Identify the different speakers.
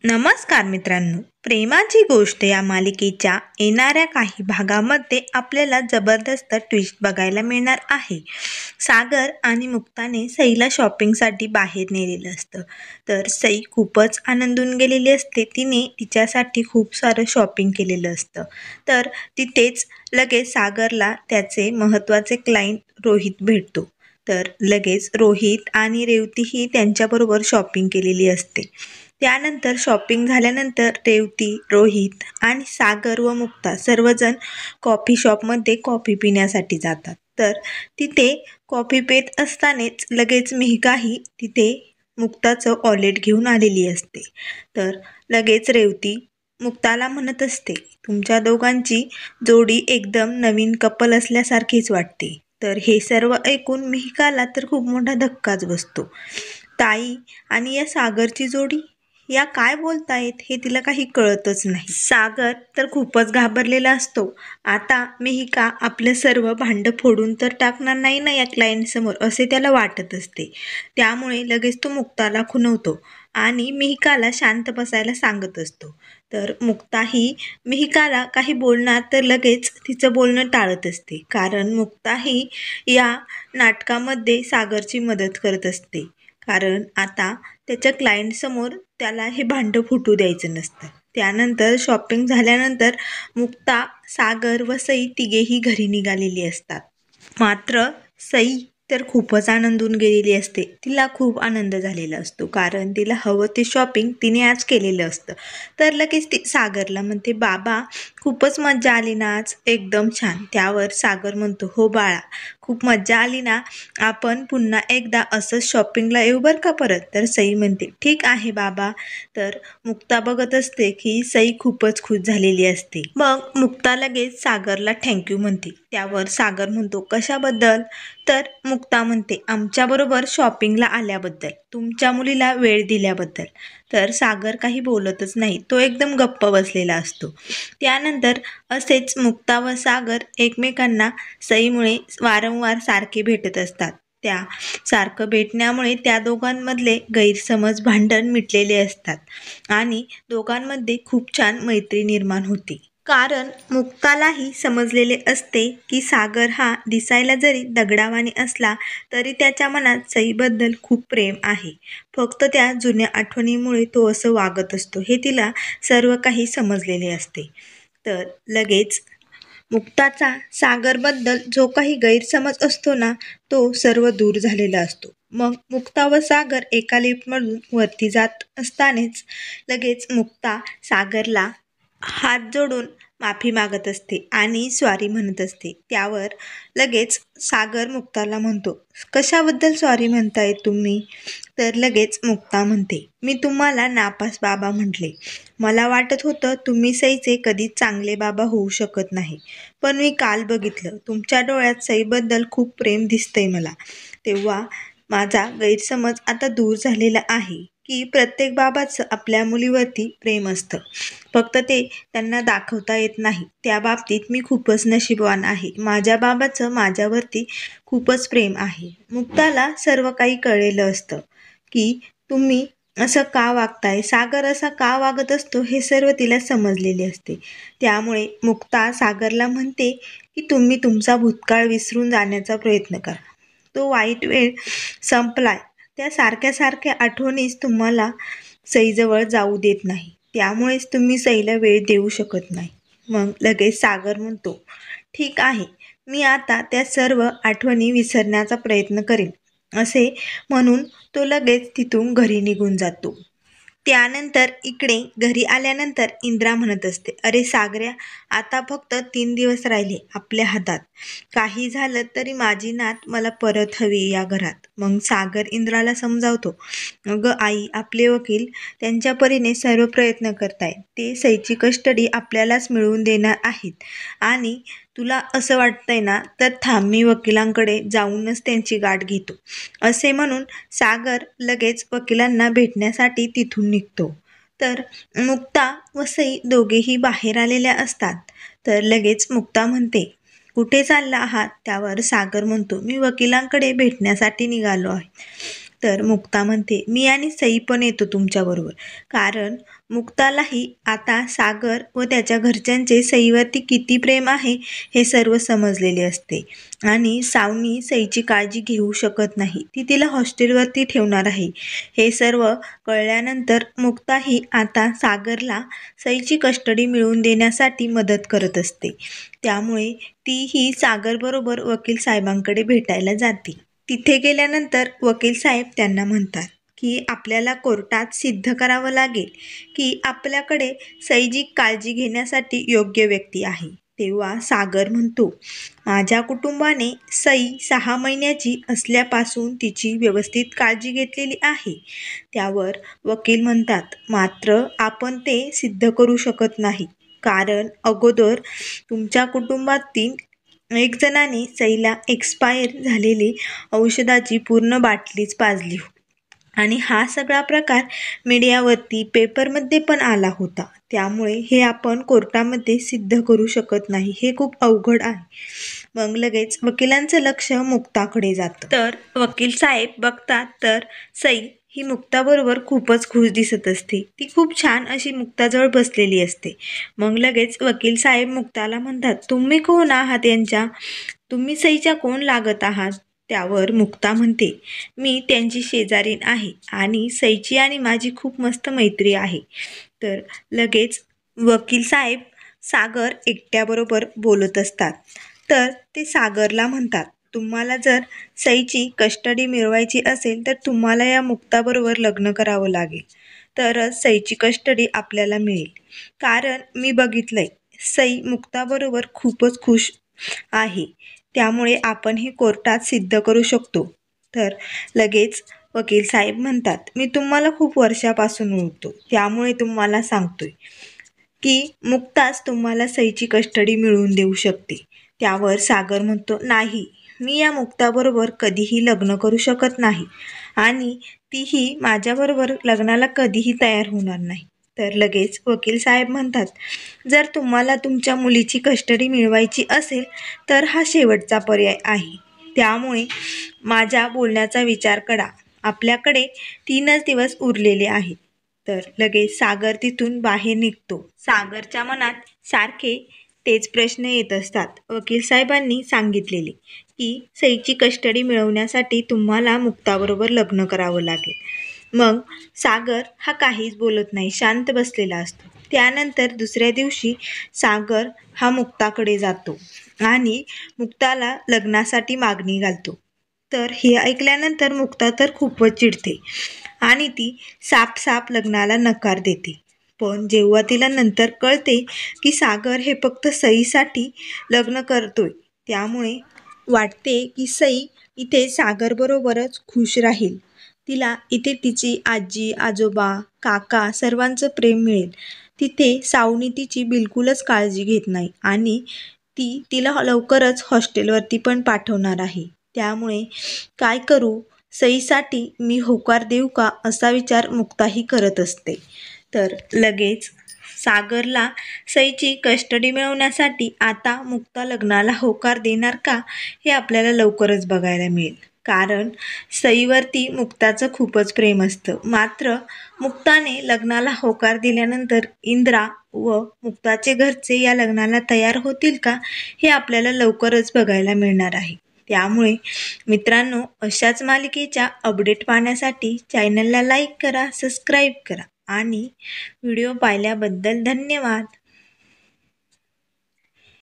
Speaker 1: नमस्कार मित्रांनो, प्रेमाची गोष्ट या मालिकेच्या येणाऱ्या काही भागामध्ये आपल्याला जबरदस्त ट्विस्ट बघायला मिळणार आहे. सागर आणि मुक्ताने सईला शॉपिंगसाठी बाहेर नेलेलं असतं. तर सई खूपच आनंदून गेलेली असते. तिने तिच्यासाठी खूप सारं शॉपिंग केलेलं असतं. तर तिथेच लगेच सागरला त्याचे महत्त्वाचे क्लायंट रोहित भेटतो. तर लगेच रोहित आणि रेवतीही त्यांच्याबरोबर शॉपिंग केलेली असते. त्यानंतर शॉपिंग झाल्यानंतर रेवती, रोहित आणि सागर व मुक्ता सर्वजण कॉफी शॉपमध्ये कॉफी पिण्यासाठी जातात. तर तिथे कॉफी पित असतानाच लगेच मेघाही तिथे मुक्ताचं वॉलेट घेऊन आलेली असते. तर लगेच रेवती मुक्ताला म्हणत असते, तुमच्या दोघांची जोडी एकदम नवीन कपल असल्यासारखीच वाटते. तर हे सर्व ऐकून मेघाला तर खूप मोठा धक्काच बसतो. ताई आणि या सागरची जोडी या काय बोलतायत हे तिला काही कळतच नाही. सागर तर खूपच घाबरलेला असतो. आता मेहिका आपलं सर्व भांडं फोडून तर टाकणार नाही ना या क्लायंट समोर, असे त्याला वाटत असते. त्यामुळे लगेच तो मुक्ताला खुणवतो आणि मेहिकाला शांत बसायला सांगत असतो. तर मुक्ताही मेहिकाला काही बोलणार तर लगेच तिचं बोलणं टाळत असते, कारण मुक्ताही या नाटकामध्ये सागरची मदत करत असते. कारण आता त्याच्या क्लायंटसमोर त्याला हे भांडं फुटू द्यायचं नसतं. त्यानंतर शॉपिंग झाल्यानंतर मुक्ता, सागर व सई तिघेही घरी निघालेली असतात. मात्र सई तर खूपच आनंदून गेलेली असते. तिला खूप आनंद झालेला असतो, कारण तिला हवं ते शॉपिंग तिने आज केलेलं असतं. तर लगेच ती सागरला म्हणते, बाबा खूपच मज्जा आली ना आज, एकदम छान. त्यावर सागर म्हणतो, हो बाळा, खूप मज्जा आली ना, आपण पुन्हा एकदा असंच शॉपिंगला येऊ बरं का परत. तर सई म्हणते, ठीक आहे बाबा. तर मुक्ता बघत असते की सई खूपच खुश झालेली असते. मग मुक्ता लगेच सागरला थँक्यू म्हणते. त्यावर सागर म्हणतो, कशाबद्दल? तर मुक्ता म्हणते, आमच्याबरोबर शॉपिंगला आल्याबद्दल, तुमच्या मुलीला वेळ दिल्याबद्दल. तर सागर काही बोलतच नाही, तो एकदम गप्प बसलेला असतो. त्यानंतर असेच मुक्ता व सागर एकमेकांना सईमुळे वारंवार सारखे भेटत असतात. त्या सारखं भेटण्यामुळे त्या दोघांमधले गैरसमज, भांडण मिटलेले असतात आणि दोघांमध्ये खूप छान मैत्री निर्माण होते. कारण मुक्तालाही समजलेले असते की सागर हा दिसायला जरी दगडावाने असला तरी त्याच्या मनात सईबद्दल खूप प्रेम आहे. फक्त त्या जुन्या आठवणीमुळे तो असं वागत असतो, हे तिला सर्व काही समजलेले असते. तर लगेच मुक्ताचा सागरबद्दल जो काही गैरसमज असतो ना, तो सर्व दूर झालेला असतो. मग मुक्ता व सागर एका लिफ्टमधून वरती जात असतानाच लगेच मुक्ता सागरला हात जोडून माफी मागत असते आणि सॉरी म्हणत असते. त्यावर लगेच सागर मुक्ताला म्हणतो, कशाबद्दल सॉरी म्हणताय तुम्ही? तर लगेच मुक्ता म्हणते, मी तुम्हाला नापास बाबा म्हटले. मला वाटत होतं तुम्ही सईचे कधीच चांगले बाबा होऊ शकत नाही. पण मी काल बघितलं, तुमच्या डोळ्यात सईबद्दल खूप प्रेम दिसतंय मला. तेव्हा माझा गैरसमज आता दूर झालेला आहे की प्रत्येक बाबाचं आपल्या मुलीवरती प्रेम असतं. फक्त ते त्यांना दाखवता येत नाही. त्या बाबतीत मी खूपच नशीबवान आहे. माझ्या बाबाचं माझ्यावरती खूपच प्रेम आहे. मुक्ताला सर्व काही कळलेलं असतं की तुम्ही असं का वागताय, सागर असा का वागत असतो, हे सर्व तिला समजलेले असते. त्यामुळे मुक्ता सागरला म्हणते की तुम्ही तुमचा भूतकाळ विसरून जाण्याचा प्रयत्न करा. तो वाईट वेळ संपलाय. त्या सारख्या सारख्या आठवणीच तुम्हाला सईजवळ जाऊ देत नाही. त्यामुळेच तुम्ही सईला वेळ देऊ शकत नाही. मग लगेच सागर म्हणतो, ठीक आहे, मी आता त्या सर्व आठवणी विसरण्याचा प्रयत्न करेन. असे म्हणून तो लगेच तिथून घरी निघून जातो. त्यानंतर इकडे घरी आल्यानंतर इंद्रा म्हणत असते, अरे सागऱ्या, आता फक्त 3 दिवस राहिले आपल्या हातात. काही झालं तरी माझी नात मला परत हवी या घरात. मग सागर इंद्राला समजावतो, अगं आई, आपले वकील त्यांच्या परीने सर्व प्रयत्न करतायत. ते सईची कस्टडी आपल्यालाच मिळवून देणार आहेत आणि तुला असं वाटतंय ना, तर थांब, मी वकिलांकडे जाऊनच त्यांची गाठ घेतो. असे म्हणून सागर लगेच वकिलांना भेटण्यासाठी तिथून निघतो. तर मुक्ता व सई दोघेही बाहेर आलेल्या असतात. तर लगेच मुक्ता म्हणते, कुठे चालला आहात? त्यावर सागर म्हणतो, मी वकिलांकडे भेटण्यासाठी निघालो आहे. तर मुक्ता म्हणते, मी आणि सई पण येतो तुमच्याबरोबर. कारण मुक्तालाही आता सागर व त्याच्या घरच्यांचे सईवरती किती प्रेम आहे हे सर्व समजलेले असते. आणि सावनी सईची काळजी घेऊ शकत नाही, ती तिला हॉस्टेलवरती ठेवणार आहे. हे सर्व कळल्यानंतर मुक्ताही आता सागरला सईची कस्टडी मिळवून देण्यासाठी मदत करत असते. त्यामुळे तीही सागरबरोबर वकील साहेबांकडे भेटायला जाते. तिथे गेल्यानंतर वकील साहेब त्यांना म्हणतात की आपल्याला कोर्टात सिद्ध करावं लागेल की आपल्याकडे सईची काळजी घेण्यासाठी योग्य व्यक्ती आहे. तेव्हा सागर म्हणतो, माझ्या कुटुंबाने सई 6 महिन्याची असल्यापासून तिची व्यवस्थित काळजी घेतलेली आहे. त्यावर वकील म्हणतात, मात्र आपण ते सिद्ध करू शकत नाही. कारण अगोदर तुमच्या कुटुंबातील एक जणाने सईला एक्सपायर झालेली औषधाची पूर्ण बाटलीच पाजली आणि हा सगळा प्रकार मीडियावरती पेपरमध्ये पण आला होता. त्यामुळे हे आपण कोर्टामध्ये सिद्ध करू शकत नाही, हे खूप अवघड आहे. मग लगेच वकिलांचं लक्ष मुक्ताकडे जातं. तर वकील साहेब बघतात तर सई ही मुक्ताबरोबर खूपच खुश दिसत असते. ती खूप छान अशी मुक्ताजवळ बसलेली असते. मग लगेच वकील साहेब मुक्ताला म्हणतात, तुम्ही कोण आहात यांच्या? तुम्ही सईच्या कोण लागत आहात? त्यावर मुक्ता म्हणते, मी त्यांची शेजारीण आहे आणि सईची आणि माझी खूप मस्त मैत्री आहे. तर लगेच वकील साहेब सागर एकट्याबरोबर बोलत असतात. तर ते सागरला म्हणतात, तुम्हाला जर सईची कस्टडी मिळवायची असेल तर तुम्हाला या मुक्ताबरोबर लग्न करावं लागेल. तरच सईची कस्टडी आपल्याला मिळेल. कारण मी बघितलंय, सई मुक्ताबरोबर खूपच खुश आहे. त्यामुळे आपण हे कोर्टात सिद्ध करू शकतो. तर लगेच वकील साहेब म्हणतात, मी तुम्हाला खूप वर्षापासून ओळखतो, त्यामुळे तुम्हाला सांगतोय की मुक्ताच तुम्हाला सईची कस्टडी मिळवून देऊ शकते. त्यावर सागर म्हणतो, नाही, मी या मुक्ताबरोबर कधीही लग्न करू शकत नाही आणि तीही माझ्याबरोबर लग्नाला कधीही तयार होणार नाही. तर लगेच वकील साहेब म्हणतात, जर तुम्हाला तुमच्या मुलीची कस्टडी मिळवायची असेल तर हा शेवटचा पर्याय आहे. त्यामुळे माझ्या बोलण्याचा विचार करा. आपल्याकडे 3च दिवस उरलेले आहेत. तर लगेच सागर तिथून बाहेर निघतो. सागरच्या मनात सारखे तेच प्रश्न येत असतात. वकील साहेबांनी सांगितलेले की सईची कस्टडी मिळवण्यासाठी तुम्हाला मुक्ताबरोबर लग्न करावं लागेल. मग सागर हा काहीच बोलत नाही, शांत बसलेला असतो. त्यानंतर दुसऱ्या दिवशी सागर हा मुक्ताकडे जातो आणि मुक्ताला लग्नासाठी मागणी घालतो. तर हे ऐकल्यानंतर मुक्ता तर खूपच चिडते आणि ती साफ लग्नाला नकार देते. पण जेव्हा तिला नंतर कळते की सागर हे फक्त सईसाठी लग्न करतोय, त्यामुळे वाटते की सई इथे सागरबरोबरच खुश राहील. तिला इथे तिची आजी, आजोबा, काका सर्वांचं प्रेम मिळेल. तिथे सावनी तिची बिलकुलच काळजी घेत नाही आणि ती तिला लवकरच हॉस्टेलवरती पण पाठवणार आहे. त्यामुळे काय करू, सईसाठी मी होकार देऊ का असा विचार मुक्ताही करत असते. तर लगेच सागरला सईची कस्टडी मिळवण्यासाठी आता मुक्ता लग्नाला होकार देणार का हे आपल्याला लवकरच बघायला मिळेल. कारण सईवरती मुक्ताचं खूपच प्रेम असतं. मात्र मुक्ताने लग्नाला होकार दिल्यानंतर इंद्रा व मुक्ताचे घरचे या लग्नाला तयार होतील का हे आपल्याला लवकरच बघायला मिळणार आहे. त्यामुळे मित्रांनो, अशाच मालिकेच्या अपडेट पाहण्यासाठी चॅनलला लाईक करा, सबस्क्राईब करा आणि व्हिडिओ पाहिल्याबद्दल धन्यवाद.